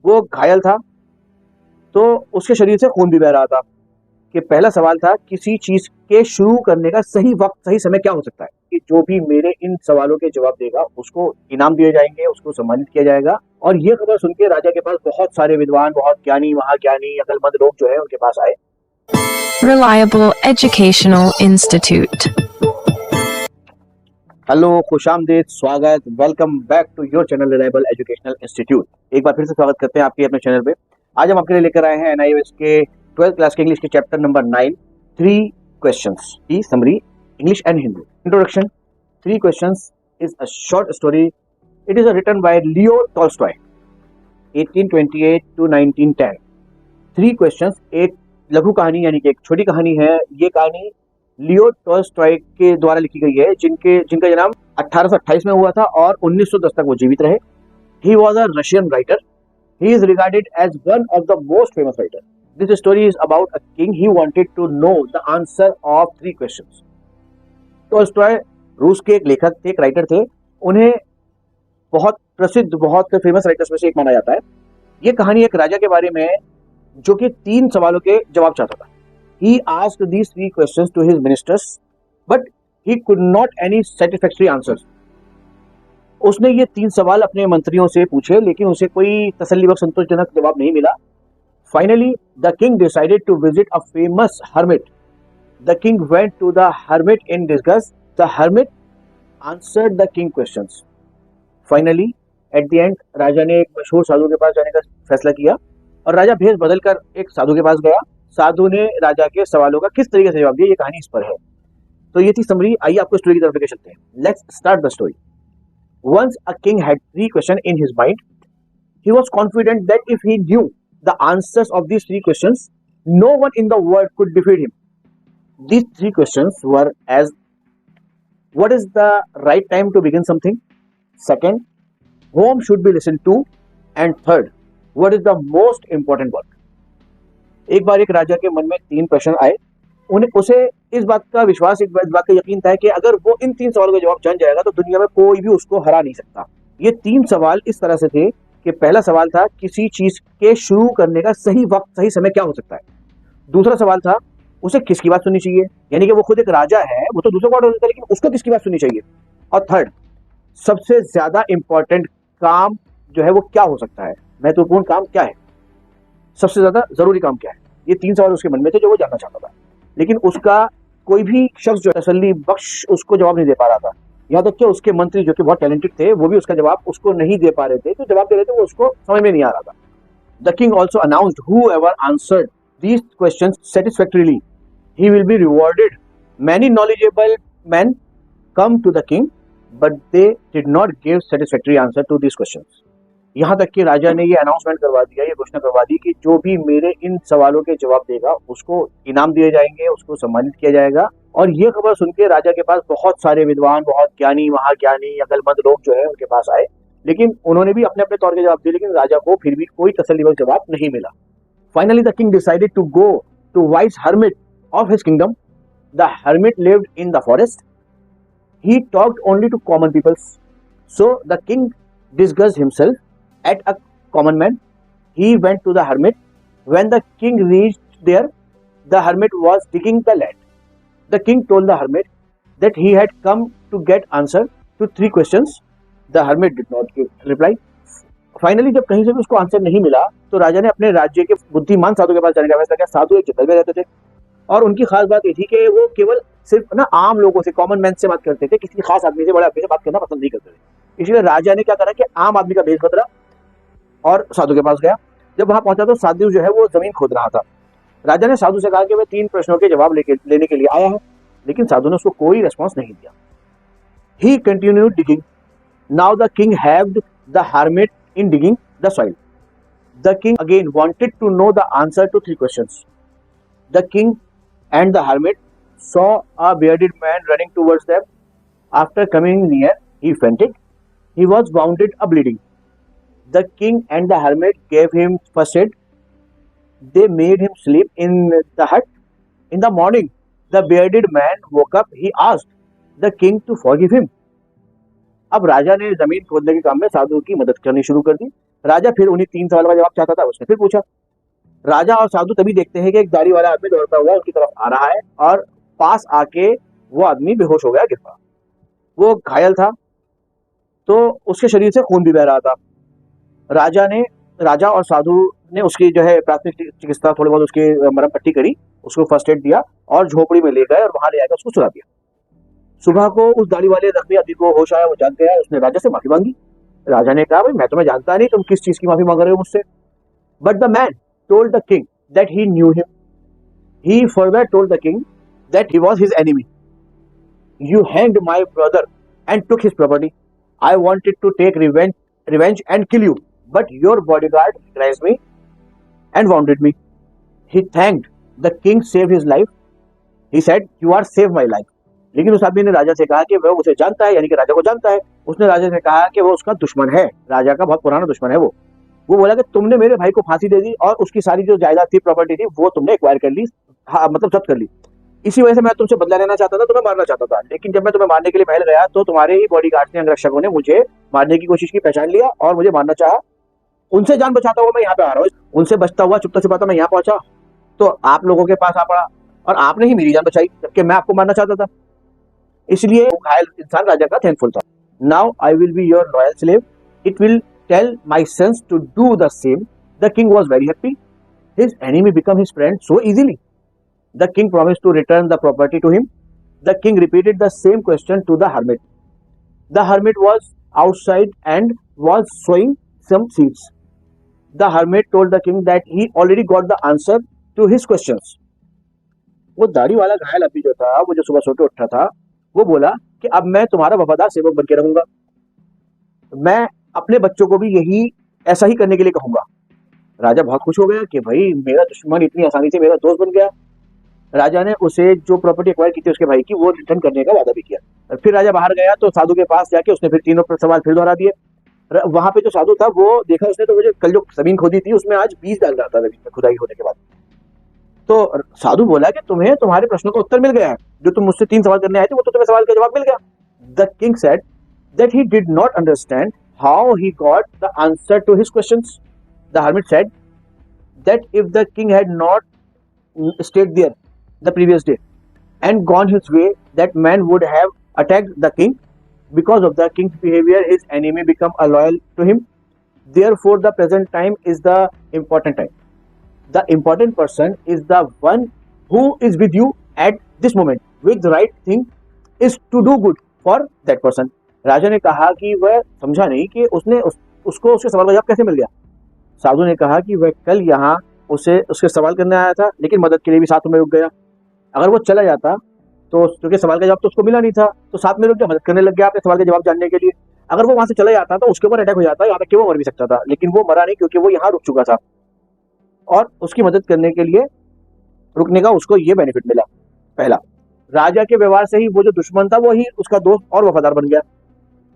वो घायल था, तो उसके शरीर से खून भी बह रहा था। कि पहला सवाल था, किसी चीज के शुरू करने का सही वक्त, सही समय क्या हो सकता है? कि जो भी मेरे इन सवालों के जवाब देगा उसको इनाम दिए जाएंगे, उसको सम्मानित किया जाएगा। और ये खबर सुन के राजा के पास बहुत सारे विद्वान, बहुत ज्ञानी, महाज्ञानी, अकलमंद लोग जो है उनके पास आए। Reliable Educational Institute. हेलो, खुशामदीद, स्वागत, welcome back to your channel reliable educational institute. एक बार फिर से स्वागत करते हैं आपके अपने चैनल पे। आज हम आपके लिए लेकर आए हैं एनआईओएस के 12th क्लास के इंग्लिश के चैप्टर नंबर 9, 3 क्वेश्चंस की summary, English and Hindi. Introduction. 3 questions is a short story. It is written by Leo Tolstoy 1828 to 1910। 3 questions एक लघु कहानी यानी कि एक छोटी कहानी है। ये कहानी लियो टॉल्स्टॉय के द्वारा लिखी गई है, जिनका जन्म 1828 में हुआ था और 1910 तक वो जीवित रहे। He was a Russian writer. He is regarded as one of the most famous writer. This story is about a king. He wanted to know the answer of 3 questions. Tolstoy रूस के एक लेखक थे, एक राइटर थे। उन्हें बहुत प्रसिद्ध, बहुत फेमस राइटर्स में से एक माना जाता है। ये कहानी एक राजा के बारे में है जो कि 3 सवालों के जवाब चाहता था। He asked these 3 questions to his ministers, but he could not any satisfactory answers. उसने ये 3 सवाल अपने मंत्रियों से पूछे, लेकिन उसे कोई तसल्लीबख्श, संतोषजनक जवाब नहीं मिला। Finally, the king decided to visit a famous hermit. The king went to the hermit in disgust. The hermit answered the king questions. Finally, at the end, राजा ने एक मशहूर साधु के पास जाने का फैसला किया और राजा भेष बदलकर एक साधु के पास गया। साधु ने राजा के सवालों का किस तरीके से जवाब दिया, ये कहानी इस पर है। तो ये थी समरी। आइए आपको स्टोरी की तरफ लेकर चलते हैं। Let's start the story. Once a king had 3 question in his mind. He was confident that if he knew the answers of these 3 questions, no one in the world could defeat him. These 3 questions were as: what is the right time to begin something? Second, whom should be listened to? And third, what is the most important work? एक बार एक राजा के मन में 3 प्रश्न आए। उसे इस बात का विश्वास, इस बात का यकीन था कि अगर वो इन 3 सवालों का जवाब जान जाएगा तो दुनिया में कोई भी उसको हरा नहीं सकता। ये 3 सवाल इस तरह से थे कि पहला सवाल था, किसी चीज के शुरू करने का सही वक्त, सही समय क्या हो सकता है? दूसरा सवाल था, उसे किसकी बात सुननी चाहिए? यानी कि वो खुद एक राजा है, वो तो दूसरा को ऑर्डर देता है, लेकिन उसको किसकी बात सुननी चाहिए? और थर्ड, सबसे ज्यादा इंपॉर्टेंट काम जो है वो क्या हो सकता है? महत्वपूर्ण काम क्या है? सबसे ज्यादा जरूरी काम क्या है? ये 3 सवाल उसके मन में थे जो वो जानना चाहता था, लेकिन उसका कोई भी शख्स जो तसल्ली बख्श उसको जवाब नहीं दे पा रहा था। यहाँ तक कि उसके मंत्री जो कि बहुत टैलेंटेड थे, वो भी उसका जवाब उसको नहीं दे पा रहे थे। तो जवाब दे रहे थे, वो उसको समझ में नहीं आ रहा था। The king also announced whoever answered these questions satisfactorily, he will be rewarded. Many knowledgeable men come to the king, but they did not give satisfactory answer to these questions. यहाँ तक कि राजा ने ये अनाउंसमेंट करवा दिया, ये घोषणा करवा दी कि जो भी मेरे इन सवालों के जवाब देगा उसको इनाम दिए जाएंगे, उसको सम्मानित किया जाएगा। और ये खबर सुन के राजा के पास बहुत सारे विद्वान, बहुत ज्ञानी, महाज्ञानी, अकलमंद लोग जो है उनके पास आए, लेकिन उन्होंने भी अपने अपने तौर के जवाब दिए, लेकिन राजा को फिर भी कोई तसल्लीबख्श जवाब नहीं मिला। Finally, the king decided to go to wise hermit of his kingdom. The hermit lived in the forest. He talked only to common people. So the king disguised himself at a common man. He went to the hermit. When the king reached there, the hermit was digging the land. The king told the hermit that he had come to get answer to 3 questions. The hermit did not give reply. Finally जब कहीं से भी उसको answer नहीं मिला तो राजा ने अपने राज्य के बुद्धिमान साधु के पास जाने का फैसला किया। साधु एक जंगल में रहते थे और उनकी खास बात ये थी कि वो केवल सिर्फ ना आम लोगों से, कॉमन मैन से बात करते थे, किसी खास आदमी से, बड़े आदमी से बात करना पसंद नहीं करते थे। इसलिए राजा ने क्या करा कि आम आदमी का भेष बदला और साधु के पास गया। जब वहां पहुंचा तो साधु जो है वो जमीन खोद रहा था। राजा ने साधु से कहा कि वह 3 प्रश्नों के जवाब लेने के लिए आया है, लेकिन साधु ने उसको कोई रिस्पॉन्स नहीं दिया। He continued digging. Now the king हैव्ड the hermit in digging the soil. The king again wanted to know the answer to 3 questions. The king and the hermit saw a bearded man running towards them. After coming near, he fainted. He was wounded and bleeding. The king and the hermit gave him first aid. They made him sleep in the hut. In the morning, the bearded man woke up. He asked the king to forgive him. अब राजा ने जमीन खोदने के काम में साधु की मदद करनी शुरू कर दी। राजा फिर उन्हीं 3 सवालों का जवाब चाहता था, उसने फिर पूछा। राजा और साधु तभी देखते हैं कि एक दाढ़ी वाला आदमी दौड़ता हुआ उनकी तरफ आ रहा है और पास आके वो आदमी बेहोश हो गया, गिर पड़ा। वो घायल था, तो उसके शरीर से खून भी बह रहा था। राजा और साधु ने उसकी जो है प्राथमिक चिकित्सा, थोड़ी बहुत उसकी मरहम पट्टी करी, उसको फर्स्ट एड दिया और झोपड़ी में ले गए और वहां ले आकर उसको सुला दिया। सुबह को उस दाढ़ी वाले जख्मी आदमी को होश आया, वो जाग गया, उसने राजा से माफी मांगी। राजा ने कहा, भाई मैं तुम्हें जानता नहीं, तुम किस चीज की माफी मांग रहे हो मुझसे। But the man told the king that he knew him. He further told the king that he was his enemy. You hanged my brother and took his property. I wanted to take revenge and kill you, but your bodyguard recognized me and wounded me. He thanked the king, saved his life. He said, "You are saved my life." लेकिन उस आदमी ने राजा से कहा कि वह उसे जानता है, यानी कि राजा को जानता है। उसने राजा से कहा कि वो उसका दुश्मन है, राजा का बहुत पुराना दुश्मन है वो। वो बोला कि तुमने मेरे भाई को फांसी दे दी और उसकी सारी जो जायदाद थी, प्रॉपर्टी थी, वो तुमने एक्वायर कर ली, हाँ, मतलब जब्त कर ली। इसी वजह से मैं तुमसे बदला लेना चाहता था, तुम्हें मारना चाहता था। लेकिन जब मैं तुम्हें मारने के लिए महल गया तो तुम्हारे ही बॉडीगार्ड ने, अंगरक्षकों ने मुझे मारने की कोशिश की, पहचान लिया और मुझे मारना चाहा। उनसे जान बचाता हुआ मैं यहाँ पे आ रहा हूँ, उनसे बचता हुआ चुपता छिपाता मैं यहाँ पहुंचा, तो आप लोगों के पास आ पड़ा और आपने ही मेरी जान बचाई, जबकि मैं आपको मारना चाहता था। इसलिए वो घायल इंसान राजा का थैंकफुल था। Now I will be your loyal slave, it will tell my sons to do the same. The king was very happy, his enemy become his friend so easily. The king promised to return the property to him. The king repeated the same question to the hermit. The hermit was outside and was sowing some seeds. The hermit told the king that he already got the answer to his questions. वो दाढ़ी वाला घायल आदमी जो था, वो जो सुबह सो के उठा था, वो बोला कि अब मैं तुम्हारा वफादार सेवक बन के रहूंगा, मैं अपने बच्चों को भी यही ऐसा ही करने के लिए कहूंगा। राजा बहुत खुश हो गया कि भाई मेरा दुश्मन इतनी आसानी से मेरा दोस्त बन गया। राजा ने उसे जो प्रॉपर्टी एक्वायर की थी उसके भाई की, वो रिटर्न करने का वादा भी किया। फिर राजा बाहर गया तो साधु के पास जाके उसने फिर तीनों सवाल फिर दोहरा दिए। वहां पे जो साधु था वो देखा उसने, तो वो जो कल जो जमीन खोदी थी उसमें आज बीज डाल रहा था जमीन में खुदाई होने के बाद। तो साधु बोला कि तुम्हें तुम्हारे प्रश्नों का उत्तर मिल गया है, जो तुम मुझसे 3 सवाल करने आए थे वो तो तुम्हें सवाल का जवाब मिल गया। The king said that he did not understand how he got the answer to his questions. The hermit said that if the king had not stayed there the previous day and gone his way, that man would have attacked the king. Because of the king's behavior, his enemy become loyal to him. Therefore the present time is the important time. The important person is the one who is with you at this moment, which the right thing is to do good for that person. राजा ने कहा कि वह समझा नहीं कि उसने उसको उसके सवाल का जवाब कैसे मिल गया। साधु ने कहा कि वह कल यहाँ उसके सवाल करने आया था, लेकिन मदद के लिए भी साथ में रुक गया। अगर वो चला जाता तो क्योंकि सवाल का जवाब तो उसको मिला नहीं था, तो साथ में रुक गया, मदद करने लग गया अपने सवाल का जवाब जानने के लिए। अगर वो वहां से चला जाता तो उसके ऊपर अटैक हो जाता, यहाँ तक कि वो मर भी सकता था, लेकिन वो मरा नहीं क्योंकि वो यहाँ रुक चुका था और उसकी मदद करने के लिए रुकने का उसको ये बेनिफिट मिला। पहला, राजा के व्यवहार से ही वो जो दुश्मन था वो ही उसका दोस्त और वफादार बन गया।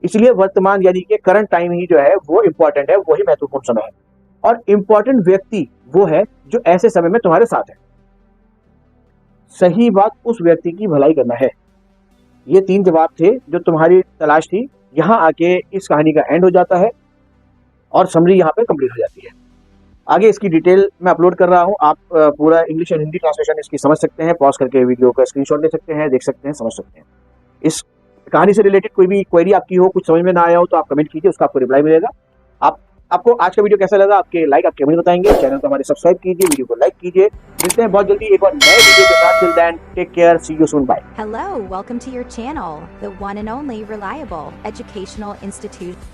इसलिए वर्तमान यानी कि करंट टाइम ही जो है वो इंपॉर्टेंट है, वही महत्वपूर्ण समय है, और इंपॉर्टेंट व्यक्ति वो है जो ऐसे समय में तुम्हारे साथ है। सही बात उस व्यक्ति की भलाई करना है। ये 3 जवाब थे जो तुम्हारी तलाश थी। यहाँ आके इस कहानी का एंड हो जाता है और समरी यहाँ पे कंप्लीट हो जाती है। आगे इसकी डिटेल मैं अपलोड कर रहा हूँ, आप पूरा इंग्लिश और हिंदी ट्रांसलेशन इसकी समझ सकते हैं, पॉज करके वीडियो का स्क्रीनशॉट ले सकते हैं, देख सकते हैं, समझ सकते हैं। इस कहानी से रिलेटेड कोई भी क्वेरी आपकी हो, कुछ समझ में ना आया हो, तो आप कमेंट कीजिए, उसका आपको रिप्लाई मिलेगा। आपको आज का वीडियो कैसा लगा, आपके लाइक आपके कमेंट बताएंगे। चैनल को हमारे सब्सक्राइब कीजिए, वीडियो को लाइक कीजिए। मिलते हैं बहुत जल्दी एक और नए वीडियो के साथ। Till then take care, see you soon, bye. Hello, welcome to your channel, the one and only reliable educational institute.